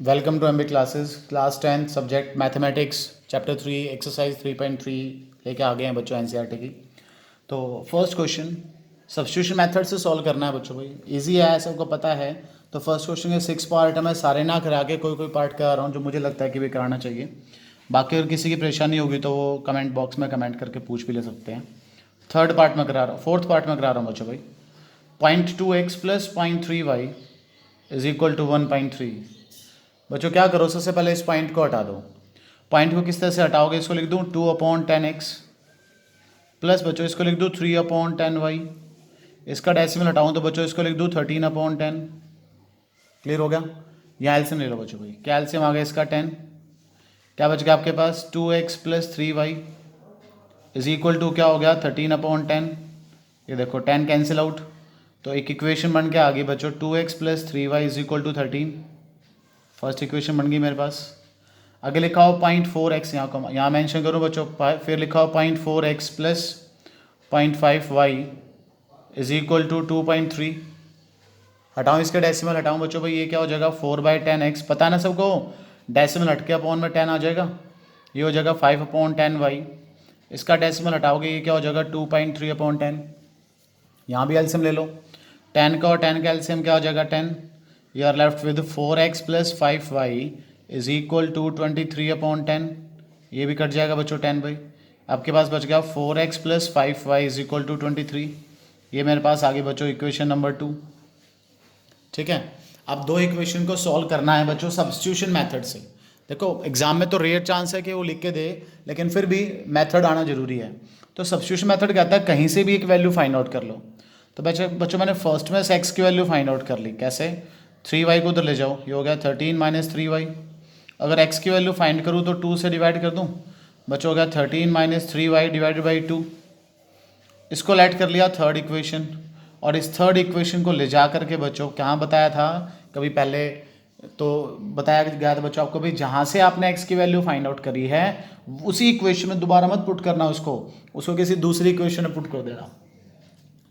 Welcome to MB classes class 10 subject mathematics chapter 3 exercise 3.3 लेके आ गए हैं बच्चों एनसीईआरटी की। तो फर्स्ट क्वेश्चन सब्स्टिट्यूशन मेथड से सॉल्व करना है बच्चों। भाई इजी है, सबको पता है। तो फर्स्ट क्वेश्चन के 6 पार्ट है, मैं सारे ना करा के कोई कोई पार्ट करा रहा हूँ जो मुझे लगता है कि भी कराना चाहिए। बाकी अगर किसी की परेशानी होगी तो वो कमेंट बॉक्स में कमेंट करके पूछ भी ले सकते हैं। थर्ड पार्ट में करा रहा हूँ, फोर्थ पार्ट में करा रहा हूँ बच्चों। भाई 0.2x plus 0.3y is equal to 1.3। बच्चों क्या करो, सबसे पहले इस पॉइंट को हटा दो। पॉइंट को किस तरह से हटाओगे, इसको लिख दूँ 2/10x प्लस बच्चों इसको लिख दूँ 3/10y। इसका डेसिमल हटाऊँ तो बच्चों इसको लिख दूँ 13/10। क्लियर हो गया। यहाँ एलसीएम ले लो बच्चों। भाई क्या एलसीएम आ गया इसका 10। क्या बच गया आपके पास 2x plus 3y is equal to क्या हो गया 13/10। ये देखो 10 कैंसिल आउट, तो एक इक्वेशन बन के आ गई बच्चों 2x plus 3y is equal to 13। First equation बन गई मेरे पास। आगे लिखा हो 0.4x, यहाँ मेंशन करूँ बच्चों। फिर लिखा हो 0.4x plus 0.5y is equal to 2.3। हटाऊँ इसके डेसिमल, हटाऊँ बच्चों। भाई ये क्या हो जाएगा 4/10x, पता ना सबको। डेसिमल हट के अपॉन में 10 आ जाएगा, ये हो जाएगा 5/10y। इसका डेसिमल हटाओगे ये क्या हो जाएगा 2.3/10। यहाँ भी एलसीएम ले लो, 10 का और 10 का एलसीएम क्या हो जाएगा 10। You are left with 4x plus 5y is equal to 23/10। ये भी कट जाएगा बच्चों 10 भाई। आपके पास बच गया 4x plus 5y is equal to 23। ये मेरे पास आ गई बच्चों इक्वेशन नंबर 2। ठीक है। अब दो इक्वेशन को सॉल्व करना है बच्चों सब्स्टिट्यूशन मेथड से। देखो एग्जाम में तो रेयर चांस है कि वो लिख के दे, लेकिन फिर भी मेथड आना जरूरी है। तो सब्स्टिट्यूशन मेथड कहता है कहीं से भी एक वैल्यू फाइंड आउट कर लो। तो बच्चों मैंने फर्स्ट में से एक्स की वैल्यू फाइंड आउट कर ली। कैसे, 3y को उधर ले जाओ, ये हो गया 13 माइनस 3y। अगर x की वैल्यू फाइंड करूँ तो 2 से डिवाइड कर दूँ, बच्चों हो गया 13 माइनस 3y डिवाइडेड बाई 2। इसको लेट कर लिया थर्ड इक्वेशन, और इस थर्ड इक्वेशन को ले जा करके बच्चों कहाँ बताया था कभी पहले, तो बताया गया था बच्चों आपको भी जहाँ से आपने x की वैल्यू फाइंड आउट करी है उसी इक्वेशन में दोबारा मत पुट करना उसको किसी दूसरी इक्वेशन में पुट कर देना।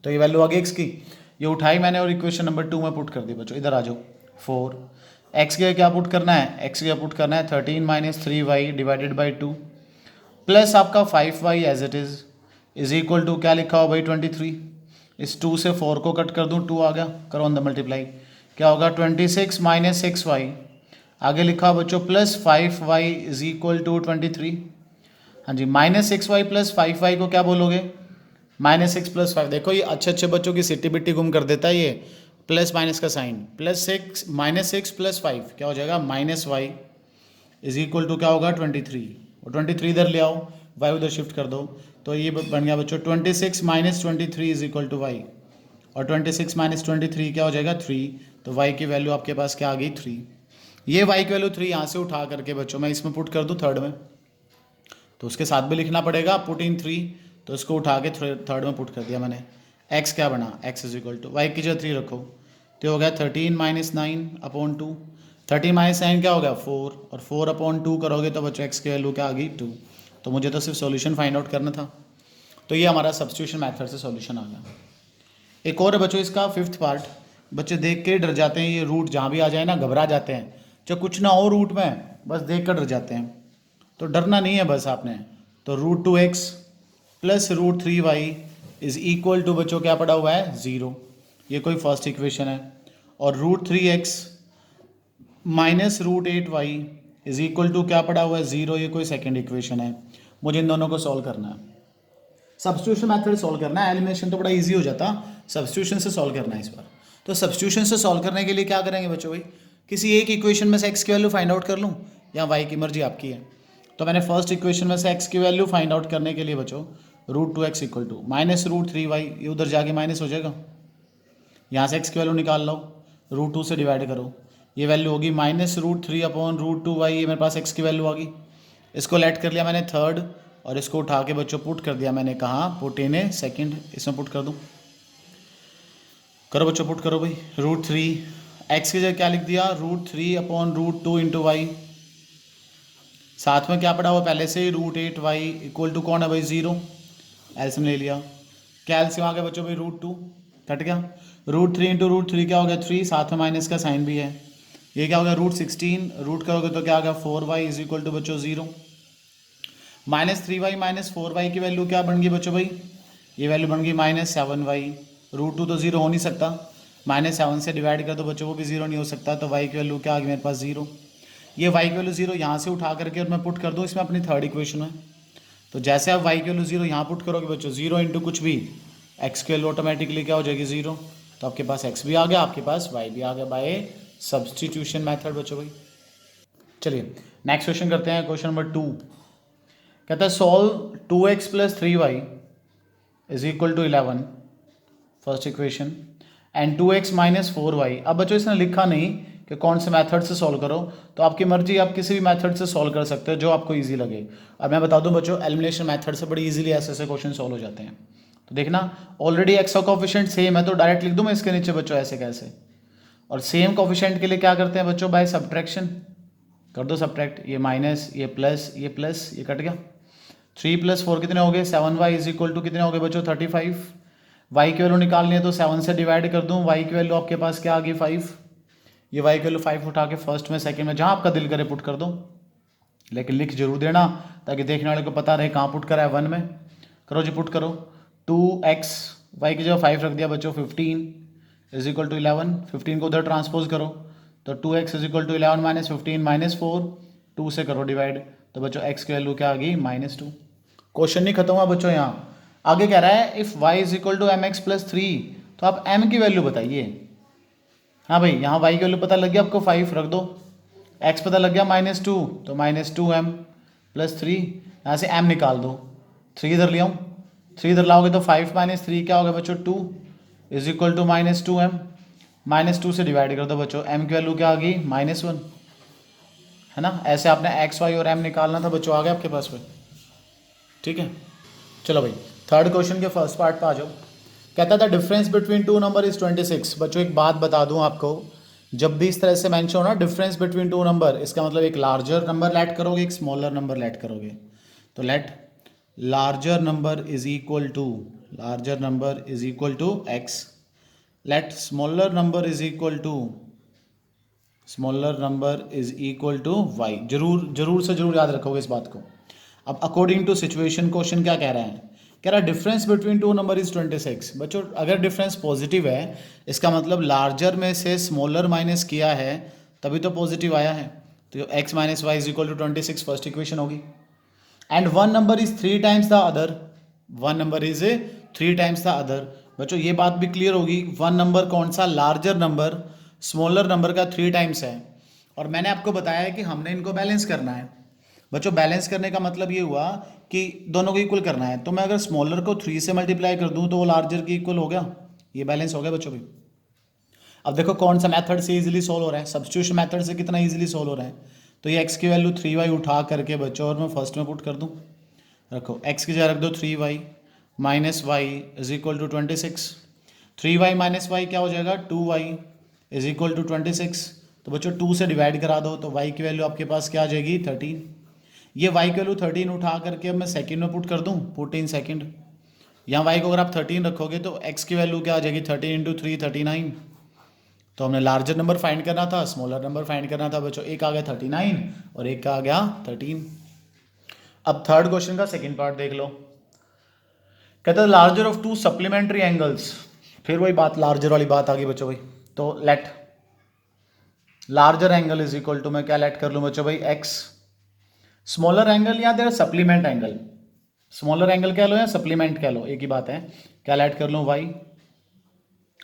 तो ये वैल्यू आ गई x की, ये उठाई मैंने और इक्वेशन नंबर 2 में पुट कर दी बच्चों। इधर आ जाओ 4। x के क्या पुट करना है, x के पुट करना है 13 minus 3y divided by 2 plus आपका 5y as it is equal to क्या लिखा हो भाई 23। इस 2 से 4 को कट कर दूँ, 2 आ गया, करो ऑन द मल्टीप्लाई। क्या होगा 26 माइनस 6y। आगे लिखा हो बच्चों plus 5y is equal to 23। हाँ जी, माइनस 6y प्लस 5y को क्या बोलोगे, -6 प्लस 5। देखो ये अच्छे अच्छे बच्चों की सिटी बिट्टी गुम कर देता है ये प्लस माइनस का साइन। +6 -6 प्लस 5 क्या हो जाएगा -y इज इक्वल टू क्या होगा 23। और 23 इधर ले आओ, y उधर शिफ्ट कर दो, तो ये बन गया बच्चों 26 minus 23 is equal to y। और 26 माइनस 23 क्या हो जाएगा 3। तो y की वैल्यू आपके पास क्या आ गई 3। ये y की वैल्यू 3 यहाँ से उठा करके बच्चों मैं इसमें पुट कर दूँ थर्ड में, तो उसके साथ भी लिखना पड़ेगा पुट इन 3। तो इसको उठा के थर्ड में पुट कर दिया मैंने। x क्या बना, x is equal to y की जगह 3 रखो, तो हो गया 13 माइनस 9/2। 13 माइनस 9 क्या हो गया 4, और 4/2 करोगे तो बच्चों x की वैल्यू क्या आ गई 2। तो मुझे तो सिर्फ सॉल्यूशन फाइंड आउट करना था। तो ये हमारा सब्स्टिट्यूशन मेथड से सॉल्यूशन आ गया। एक और है बच्चों इसका फिफ्थ पार्ट। बच्चे देख के डर जाते हैं, ये रूट जहाँ भी आ जाए ना घबरा जाते हैं, जो कुछ ना हो रूट में बस देख कर डर जाते हैं। तो डरना नहीं है बस आपने। तो √2x plus √3y is equal to बच्चों क्या पड़ा हुआ है 0, ये कोई फर्स्ट इक्वेशन है। और √3x minus √8y is equal to क्या पड़ा हुआ है 0, ये कोई सेकेंड इक्वेशन है। मुझे इन दोनों को सॉल्व करना है, सब्स्टिट्यूशन मेथड सॉल्व करना है। एलिमिनेशन तो बड़ा इजी हो जाता, सब्स्टिट्यूशन से सॉल्व करना है इस बार। तो सब्स्टिट्यूशन से सॉल्व करने के लिए क्या करेंगे बच्चों, भाई किसी एक इक्वेशन में से x की वैल्यू फाइंड आउट कर लूँ या y की, मर्जी आपकी है। तो मैंने फर्स्ट इक्वेशन में से x की वैल्यू फाइंड आउट करने के लिए बच्चों √2x equal to minus √3y, ये उधर जाके माइनस हो जाएगा, यहाँ से x की वैल्यू निकाल लो, √2 से डिवाइड करो, ये वैल्यू होगी -√3/√2y। ये मेरे पास x की वैल्यू आ गई। इसको लेट कर लिया मैंने थर्ड, और इसको उठा के बच्चों पुट कर दिया मैंने कहाँ, पुट इन ए सेकेंड, इसमें पुट कर दूँ। करो बच्चों पुट करो भाई। √3 x की जगह क्या लिख दिया √3/√2 इंटू वाई। साथ में क्या पड़ा हुआ पहले से ही √8y इक्वल टू कौन है भाई 0, एल्सियम ले लिया। क्या एल्सियम आ गया बच्चों भाई √2, कट गया। √3 इंटू √3 क्या हो गया 3, साथ में माइनस का साइन भी है, ये क्या हो गया √16, रूट करोगे तो क्या आ गया 4y इज इक्वल टू बच्चों 0। -3y -4y की वैल्यू क्या बन गई बच्चों भाई, ये वैल्यू बन गई -7y। √2 तो 0 हो नहीं सकता, -7 से डिवाइड कर दो बच्चों, वो भी 0 नहीं हो सकता, तो y की वैल्यू क्या आ गई मेरे पास 0। ये y की वैल्यू 0 यहाँ से उठा करके और मैं पुट कर दूँ इसमें अपनी थर्ड इक्वेशन में, तो जैसे आप y की वैल्यू 0 यहाँ पुट करोगे बच्चों, 0 इंटू कुछ भी x की वैल्यू ऑटोमेटिकली क्या हो जाएगी 0, तो आपके पास x भी आ गया, आपके पास y भी आ गया बाय सब्सटीट्यूशन मेथड बच्चों भाई। चलिए नेक्स्ट क्वेश्चन करते हैं, क्वेश्चन नंबर 2 कहता है solve 2x + 3y is equal to 11, first equation, and 2x - 4y। अब बच्चों इसने लिखा नहीं कि कौन से मेथड से सॉल्व करो, तो आपकी मर्जी, आप किसी भी मेथड से सॉल्व कर सकते हो जो आपको इजी लगे। अब मैं बता दूं बच्चों, एलिमिनेशन मेथड से बड़ी इजीली ऐसे ऐसे क्वेश्चन सॉल्व हो जाते हैं। तो देखना ऑलरेडी x का कोफिशिएंट सेम है, तो डायरेक्ट लिख दूं मैं इसके नीचे बच्चों ऐसे कैसे, और सेम कोफिशिएंट के लिए क्या करते हैं बच्चों, बाय सब्ट्रैक्शन कर दो सब्ट्रैक्ट, ये माइनस ये प्लस ये कट गया, 3 + 4 कितने हो गए 7y इज इक्वल टू कितने हो गए बच्चों 35। y की वैल्यू निकालनी है तो 7 से डिवाइड कर दूं, y की वैल्यू आपके पास क्या आ गई 5, ये y की वैल्यू 5 उठा के फर्स्ट में सेकंड में जहां आपका दिल करे पुट कर दो, लेकिन लिख जरूर देना ताकि देखने वाले को पता रहे कहाँ पुट करा है, 1 में करो जी पुट करो। 2x y की जगह 5 रख दिया बच्चों, 15 इज इक्वल टू 11, 15 को उधर ट्रांसपोज करो तो 2x इज इक्वल टू 11 - 15 - 4, 2 से करो डिवाइड, तो बच्चों x की वैल्यू क्या आ गई -2। क्वेश्चन नहीं खत्म हुआ बच्चों, यहाँ आगे कह रहा है if y is equal to mx + 3, तो आप m की वैल्यू बताइए। हाँ भाई यहाँ y की वैल्यू पता लग गया आपको 5 रख दो, x पता लग गया -2 तो -2m + 3, यहाँ से m निकाल दो, 3 इधर ले आऊँ, 3 इधर लाओगे तो 5 - 3 क्या होगा बच्चों 2 इज इक्वल टू -2m, -2 से डिवाइड कर दो बच्चों, m की वैल्यू क्या आ गई -1, है ना। ऐसे आपने x y और m निकालना था बच्चों, आ गया आपके पास में, ठीक है। चलो भाई थर्ड क्वेश्चन के फर्स्ट पार्ट पे आ जाओ। कहता था difference between two number is 26। बच्चों एक बात बता दूं आपको, जब भी इस तरह से मेंशन हो ना डिफरेंस बिटवीन टू नंबर, इसका मतलब एक लार्जर नंबर लेट करोगे, एक स्मॉलर नंबर लेट करोगे, तो let larger number is equal to x, let smaller number is equal to y। जरूर से जरूर याद रखोगे इस बात को। अब अकॉर्डिंग टू सिचुएशन क्वेश्चन क्या कह रहा है, कह रहा है difference between two number is 26। बच्चों अगर डिफरेंस पॉजिटिव है इसका मतलब लार्जर में से स्मॉलर माइनस किया है तभी तो पॉजिटिव आया है, तो x - y is equal to 26 first equation होगी। And one number is 3 times the other, बच्चों ये बात भी क्लियर होगी, वन नंबर कौन सा, लार्जर नंबर स्मॉलर नंबर का 3 टाइम्स है, और मैंने आपको बताया है कि हमने इनको बैलेंस करना है। बच्चों बैलेंस करने का मतलब ये हुआ कि दोनों को इक्वल करना है, तो मैं अगर स्मॉलर को 3 से मल्टीप्लाई कर दूं तो वो लार्जर की इक्वल हो गया, ये बैलेंस हो गया बच्चों भी। अब देखो कौन सा मेथड से इजीली सोल्व हो रहा है, सब्स्टिट्यूशन मेथड से कितना इजीली सोल्व हो रहा है, तो ये x की वैल्यू 3y उठा करके बच्चों और मैं फर्स्ट में पुट कर दूं, रखो x की जगह रख दो 3y - y is equal to 26, 3y - y क्या हो जाएगा 2y इज इक्वल टू 26, तो बच्चों 2 से डिवाइड करा दो तो y की वैल्यू आपके पास क्या आ जाएगी 13, ये y की वैल्यू 13 उठा करके अब मैं सेकंड में पुट कर दूं, पुट इन सेकंड, यहाँ y को अगर आप 13 रखोगे तो x की वैल्यू क्या आ जाएगी 13 × 3 39, तो हमने लार्जर नंबर फाइंड करना था, स्मॉलर नंबर फाइंड करना था बच्चों, एक आ गया 39 और एक का आ गया 13। अब थर्ड क्वेश्चन का सेकंड पार्ट देख लो, कहता है larger of to supplementary angles, फिर वही बात लार्जर वाली बात आ गई बच्चों भाई, तो let larger angle is equal to मैं क्या लेट कर लूँ बच्चों भाई x, स्मॉलर एंगल या their supplement angle, smaller angle कह लो या सप्लीमेंट कह लो एक ही बात है, क्या लेट कर लूँ y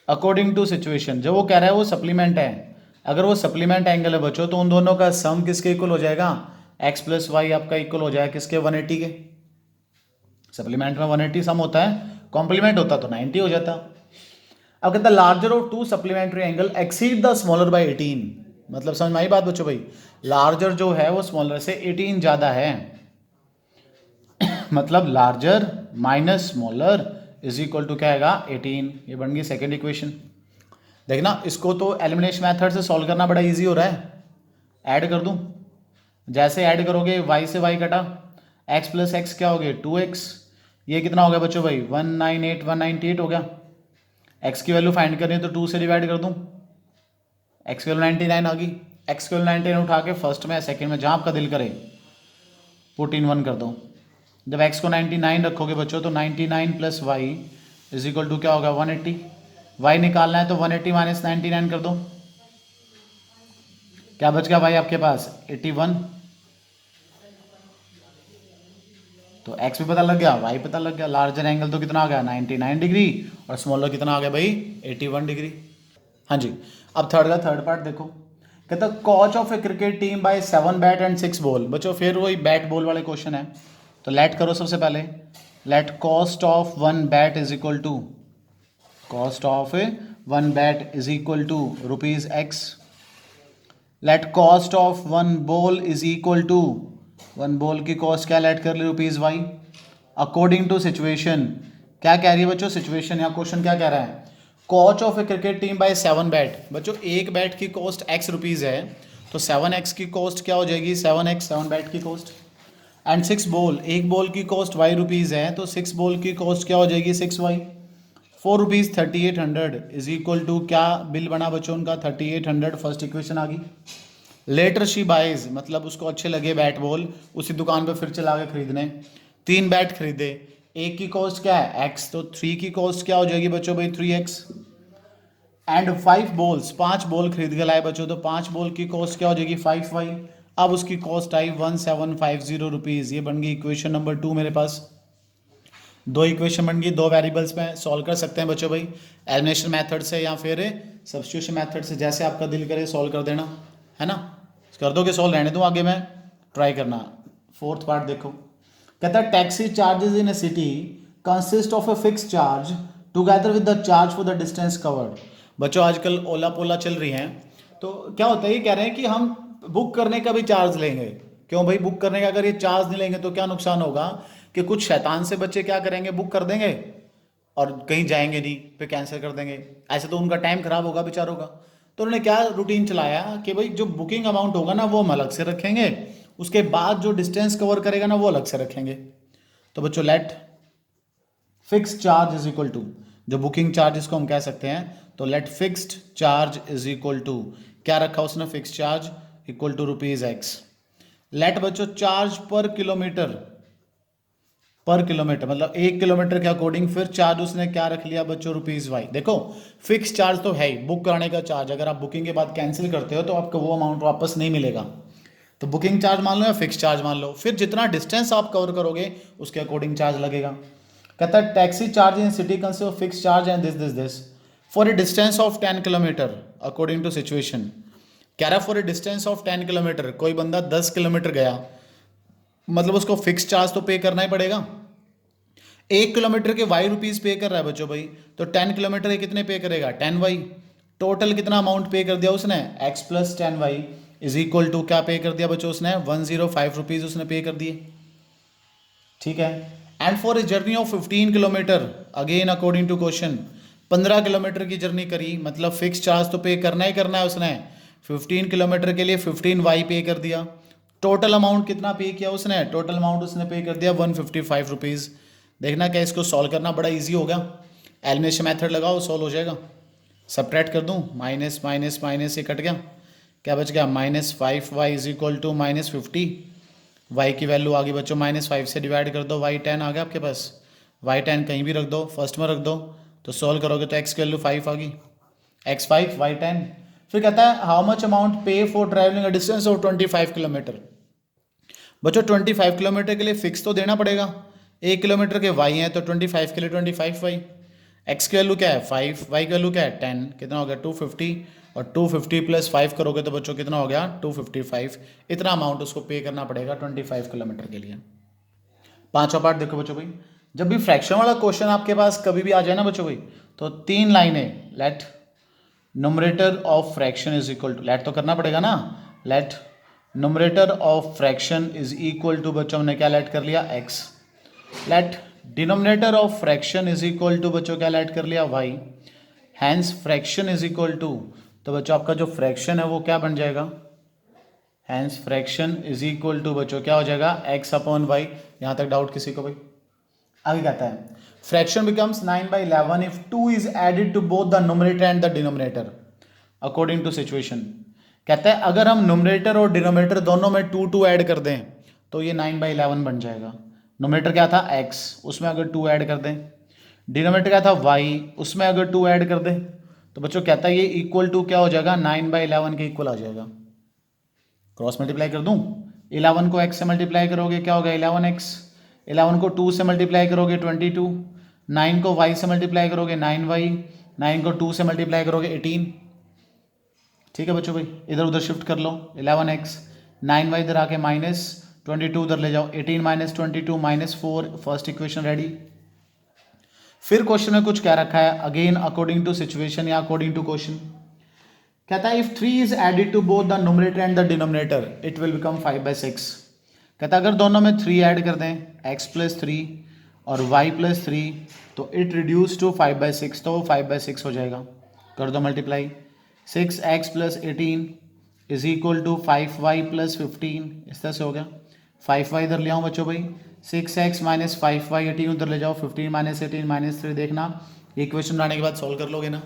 अकॉर्डिंग टू सिचुएशन। जो वो कह रहा है वो सप्लीमेंट है, अगर वो सप्लीमेंट एंगल है बच्चों तो उन दोनों का सम किसके इक्वल हो जाएगा, x + y आपका इक्वल हो जाएगा किसके 180 के, सप्लीमेंट में 180 सम होता है, कॉम्प्लीमेंट होता तो 90 हो जाता। अब कहता है larger of to supplementary angle exceed the smaller by 18, मतलब समझ में आई बात बच्चों भाई, लार्जर जो है वो स्मॉलर से 18 ज्यादा है मतलब larger minus smaller is equal to क्या आएगा 18, ये बन गई सेकेंड इक्वेशन। देखना इसको तो एलिमिनेशन मेथड से सॉल्व करना बड़ा इजी हो रहा है, ऐड कर दूं, जैसे ऐड करोगे y से y कटा, x + x क्या हो गया 2x, ये कितना हो गया बच्चों भाई 198 हो गया, x की वैल्यू फाइंड करनी है तो 2 से डिवाइड कर दूं, x की वैल्यू 99 आ गई, एक्स को 19 उठा के फर्स्ट में सेकंड में जहाँ आपका दिल करे पुट इन 1 कर दो। जब x को 99 रखोगे बच्चों तो 99 plus y is equal to क्या होगा 180। y निकालना है तो 180 माइनस 99 कर दो, क्या बच गया भाई आपके पास 81। तो x भी पता लग गया, y पता लग गया। लार्जर एंगल तो कितना आ गया 99 डिग्री और स्मॉलर कितना आ गया भाई 81 डिग्री। हाँ जी, अब थर्ड का थर्ड पार्ट देखो, कहता coach of a cricket team buy 7 bat and 6 ball. बच्चों फिर वही बैट बॉल वाले क्वेश्चन है, तो लेट करो सबसे पहले। Let cost of 1 bat is equal to, cost of 1 bat is equal to rupees x. Let cost of 1 ball is equal to, 1 ball की कॉस्ट क्या लेट कर ली rupees y. According to situation, क्या कह रही है बच्चों सिचुएशन या क्वेश्चन क्या कह रहा है, coach of a cricket team buy 7 bat. बच्चों एक बैट की कॉस्ट एक्स रुपीज़ है, तो 7x की कॉस्ट क्या हो जाएगी 7x, 7 बैट की कॉस्ट। एंड 6 बॉल, एक बॉल की कॉस्ट वाई रुपीज़ है, तो 6 बॉल की कॉस्ट क्या हो जाएगी 6y। 4 rupees 3800 is equal to क्या बिल बना बच्चों उनका 3800। फर्स्ट इक्वेशन आ गई। लेटर शी बाइज, मतलब उसको अच्छे लगे बैट बॉल, उसी दुकान पे फिर चला के खरीदने। 3 बैट खरीदे, एक की कॉस्ट क्या है x, तो 3 की कॉस्ट क्या हो जाएगी बच्चों भाई 3x। एंड 5 बॉल्स, 5 बॉल खरीद के लाए बच्चों, तो 5 बॉल की कॉस्ट क्या हो जाएगी 5y। अब उसकी कॉस्ट आई 1750 रुपीज़। ये बन गई इक्वेशन नंबर 2 मेरे पास। 2 इक्वेशन बन गई, 2 वेरिएबल्स में सॉल्व कर सकते हैं बच्चों भाई, एलिमिनेशन मेथड से या फिर सब्स्टिट्यूशन मेथड से, जैसे आपका दिल करे सॉल्व कर देना, है ना। कर दोगे सॉल्व, रहने दूँ आगे मैं ट्राई करना। फोर्थ पार्ट देखो, कहता है taxi charges in A city consist of a fix charge together with the charge for the distance covered. बच्चों आजकल ओला पोला चल रही हैं, तो क्या होता है ये कह रहे हैं कि हम बुक करने का भी चार्ज लेंगे। क्यों भाई बुक करने का अगर ये चार्ज नहीं लेंगे तो क्या नुकसान होगा कि कुछ शैतान से बच्चे क्या करेंगे बुक कर देंगे और कहीं जाएंगे नहीं, फिर कैंसिल कर देंगे। ऐसे तो उनका टाइम खराब होगा बेचारों का। तो उन्होंने क्या रूटीन चलाया कि भाई जो बुकिंग अमाउंट होगा ना वो हम अलग से रखेंगे, उसके बाद जो डिस्टेंस कवर करेगा ना वो अलग से रखेंगे। तो बच्चों let fix charge is equal to, जो बुकिंग चार्ज इसको हम कह सकते हैं, तो let fixed charge is equal to, क्या रखा उसने fix charge equal to rupees x. Let बच्चों charge per kilometre, per kilometre मतलब 1 किलोमीटर के अकॉर्डिंग फिर चार्ज उसने क्या रख लिया बच्चों रुपीज वाई। देखो फिक्स चार्ज तो है ही, बुक कराने का चार्ज, अगर आप बुकिंग के बाद कैंसिल करते हो तो आपको वो अमाउंट वापस नहीं मिलेगा। तो बुकिंग चार्ज मान लो या फिक्स चार्ज मान लो, फिर जितना डिस्टेंस आप कवर करोगे उसके अकॉर्डिंग चार्ज लगेगा। कहता है taxi charge in city consist of fix charge and this for a distance of 10 kilometre according to situation. कह रहा for a distance of 10 kilometre, कोई बंदा 10 किलोमीटर गया, मतलब उसको फिक्स चार्ज तो पे करना ही पड़ेगा। 1 किलोमीटर के वाई रुपीज़ पे कर रहा है बच्चों भाई, तो 10 किलोमीटर के कितने पे करेगा 10y। टोटल कितना अमाउंट पे कर दिया उसने x plus 10y is equal to क्या पे कर दिया बच्चों उसने 105 रुपीज़ उसने पे कर दिए, ठीक है। And for a journey of 15 kilometre again according to question, 15 kilometre की जर्नी करी, मतलब फिक्स चार्ज तो पे करना ही करना है उसने। 15 किलोमीटर के लिए 15y पे कर दिया। टोटल अमाउंट कितना पे किया उसने, टोटल अमाउंट उसने पे कर दिया 155 रुपीज़। देखना क्या इसको सॉल्व करना बड़ा इजी होगा, एलिमिनेशन मेथड लगाओ सॉल्व हो जाएगा। सब्ट्रैक्ट कर दूं, माइनस माइनस माइनस ये कट गया, क्या बच गया -5y is equal to -50। y की वैल्यू आ गई बच्चों -5 से डिवाइड कर दो, y10 आ गया आपके पास। y10 कहीं भी रख दो, फर्स्ट में रख दो, तो सॉल्व करोगे तो x की वैल्यू 5 आ गई, x5 y10। फिर कहता है हाउ मच अमाउंट पे for travelling a distance of 25 kilometre. बच्चों 25 किलोमीटर के लिए फिक्स तो देना पड़ेगा, 1 किलोमीटर के y हैं तो 25 के लिए 25y। x की वैल्यू क्या है 5, y की वैल्यू क्या है 10, कितना हो गया 250, और 250 प्लस 5 करोगे तो बच्चों कितना हो गया 255। इतना अमाउंट उसको पे करना पड़ेगा 25 किलोमीटर के लिए। पांचवा पार्ट देखो बच्चों भाई, जब भी फ्रैक्शन वाला क्वेश्चन आपके पास कभी भी आ जाए ना बच्चों भाई, तो 3 लाइनें, let numerator of fraction is equal to, let तो करना पड़ेगा ना, let numerator of fraction is equal to, बच्चों हमने क्या लेट कर लिया x। Let denominator of fraction is equal to, बच्चों क्या लेट कर लिया y। Hence fraction is equal to, तो बच्चों आपका जो फ्रैक्शन है वो क्या बन जाएगा, hence fraction is equal to बच्चों क्या हो जाएगा x अपॉन y। यहाँ तक डाउट किसी को भाई? आगे कहता है fraction becomes 9/11 if 2 is added to both the numerator and the denominator according to situation. कहता है अगर हम न्यूमरेटर और डिनोमिनेटर दोनों में 2 ऐड कर दें तो ये 9/11 बन जाएगा। न्यूमरेटर क्या था x, उसमें अगर 2 ऐड कर दें, डिनोमिनेटर क्या था y, उसमें अगर 2 ऐड कर दें तो बच्चों कहता है ये इक्वल टू क्या हो जाएगा, 9/11 के इक्वल आ जाएगा। क्रॉस मल्टीप्लाई कर दूं, 11 को x से मल्टीप्लाई करोगे क्या होगा 11x, 11 को 2 से मल्टीप्लाई करोगे 22, 9 को y से मल्टीप्लाई करोगे 9y, 9 को 2 से मल्टीप्लाई करोगे 18। ठीक है बच्चों भाई, इधर उधर शिफ्ट कर लो, 11x, 9y इधर आके -22 उधर ले जाओ, 18 - 22 -4, फर्स्ट इक्वेशन रेडी। फिर क्वेश्चन में कुछ कह रखा है, अगेन अकॉर्डिंग टू सिचुएशन या अकॉर्डिंग टू क्वेश्चन, कहता है if 3 is added to both the numerator and the denominator it will become 5/6। कहता है अगर दोनों में 3 ऐड कर दें, x + 3 और y + 3 तो इट रिड्यूस टू 5/6, तो वो 5/6 हो जाएगा। कर दो multiply, 6x + 18 is equal to 5y + 15, इस तरह से हो गया। 5y इधर ले आओ बच्चों भाई, 6x - 5y 18 उधर ले जाओ, 15 - 18 - 3 देखना, इक्वेशन बनाने के बाद सॉल्व कर लोगे ना।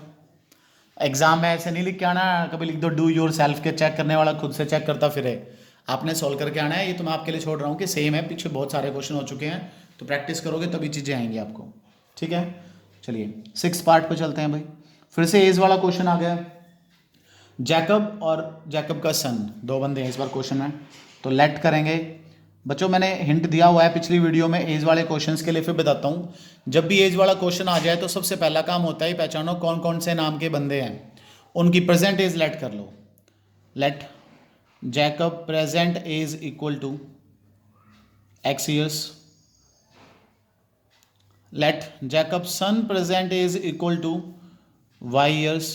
एग्जाम में ऐसे नहीं लिख के आना, कभी लिख दो डू योर सेल्फ के चेक करने वाला खुद से चेक करता फिरे, आपने सॉल्व करके आना है। ये तो मैं आपके लिए छोड़ रहा हूँ कि सेम है, पीछे बहुत सारे क्वेश्चन हो चुके हैं, तो प्रैक्टिस करोगे तभी चीज़ें आएंगी आपको। ठीक है, चलिए 6 पार्ट पे चलते हैं भाई। फिर से एज वाला क्वेश्चन आ गया, जैकब और जैकब का सन, 2 बंदे हैं इस बार क्वेश्चन में, तो लेट करेंगे बच्चों। मैंने हिंट दिया हुआ है पिछली वीडियो में एज वाले क्वेश्चंस के लिए, फिर बताता हूँ। जब भी एज वाला क्वेश्चन आ जाए तो सबसे पहला काम होता है पहचानो कौन कौन से नाम के बंदे हैं, उनकी प्रेजेंट एज लेट कर लो। Let Jacob present age equal to x years, let Jacob son present age equal to y years।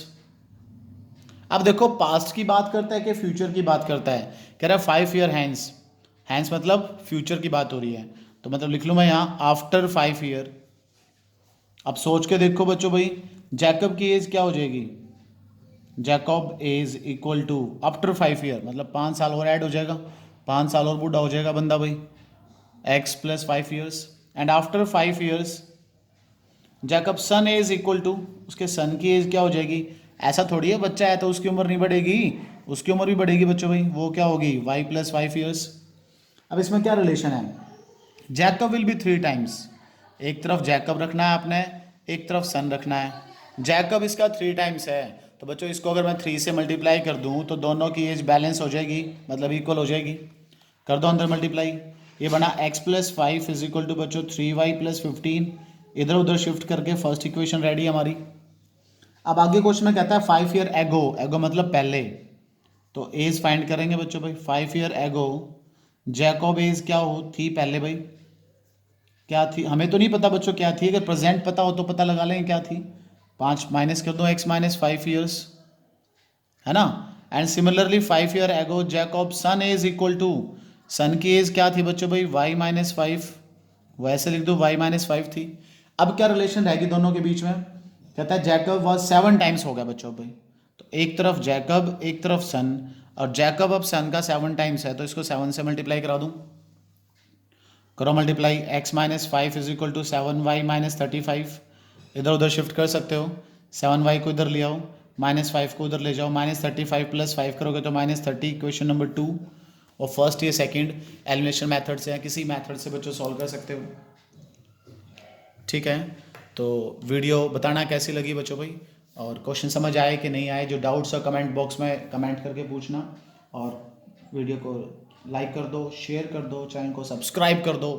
अब देखो पास्ट की बात करता है कि फ्यूचर की बात करता है, कह रहा है 5 year हैंस, हैंस मतलब फ्यूचर की बात हो रही है, तो मतलब लिख लूँ मैं यहाँ आफ्टर 5 year। अब सोच के देखो बच्चों भाई, जैकब की एज क्या हो जाएगी, Jacob age equal to after 5 year मतलब 5 साल और ऐड हो जाएगा, 5 साल और बूढ़ा हो जाएगा बंदा भाई, x + 5 years and after 5 years Jacob son age equal to, उसके सन की एज क्या हो जाएगी। ऐसा थोड़ी है बच्चा है तो उसकी उम्र नहीं बढ़ेगी, उसकी उम्र भी बढ़ेगी बच्चों भाई, वो क्या होगी y + 5 years। अब इसमें क्या रिलेशन है, जैकब विल बी 3 times, एक तरफ जैकब रखना है आपने, एक तरफ सन रखना है। जैकब इसका 3 times है, तो बच्चों इसको अगर मैं 3 से मल्टीप्लाई कर दूं तो दोनों की एज बैलेंस हो जाएगी, मतलब इक्वल हो जाएगी। कर दो अंदर मल्टीप्लाई, ये बना x + 5 इज इक्वल टू बच्चों 3y + 15, इधर उधर शिफ्ट करके फर्स्ट इक्वेशन रेडी हमारी। अब आगे क्वेश्चन में कहता है 5 year एगो, एगो मतलब पहले, तो एज फाइंड करेंगे बच्चों भाई। 5 year एगो जैकब एज क्या हो थी पहले भाई, क्या थी हमें तो नहीं पता बच्चों क्या थी, अगर प्रेजेंट पता हो तो पता लगा लें क्या थी। 5 माइनस कर दो, x - 5 years है ना। And similarly 5 year ago Jacob son age equal to, son की एज क्या थी बच्चों भाई y - 5, वैसे लिख दो y - 5 थी। अब क्या रिलेशन रहेगी दोनों के बीच में, कहता है जैकब वॉज 7 times हो गया बच्चों भाई, तो एक तरफ जैकब एक तरफ सन, और जैकब अब सन का 7 times है तो इसको 7 से मल्टीप्लाई करा दूं। करो multiply, x - 5 is equal to 7y - 35, इधर उधर शिफ्ट कर सकते हो, 7y को इधर ले आओ, -5 को उधर ले जाओ, -35 + 5 करोगे तो -30, इक्वेशन नंबर 2। और फर्स्ट ये सेकंड एलिमिनेशन मेथड से है, किसी मेथड से बच्चों सॉल्व कर सकते हो। ठीक है, तो वीडियो बताना कैसी लगी बच्चों भाई, और क्वेश्चन समझ आए कि नहीं आए, जो डाउट्स है कमेंट बॉक्स में कमेंट करके पूछना, और वीडियो को लाइक कर दो, शेयर कर दो, चैनल को सब्सक्राइब कर दो।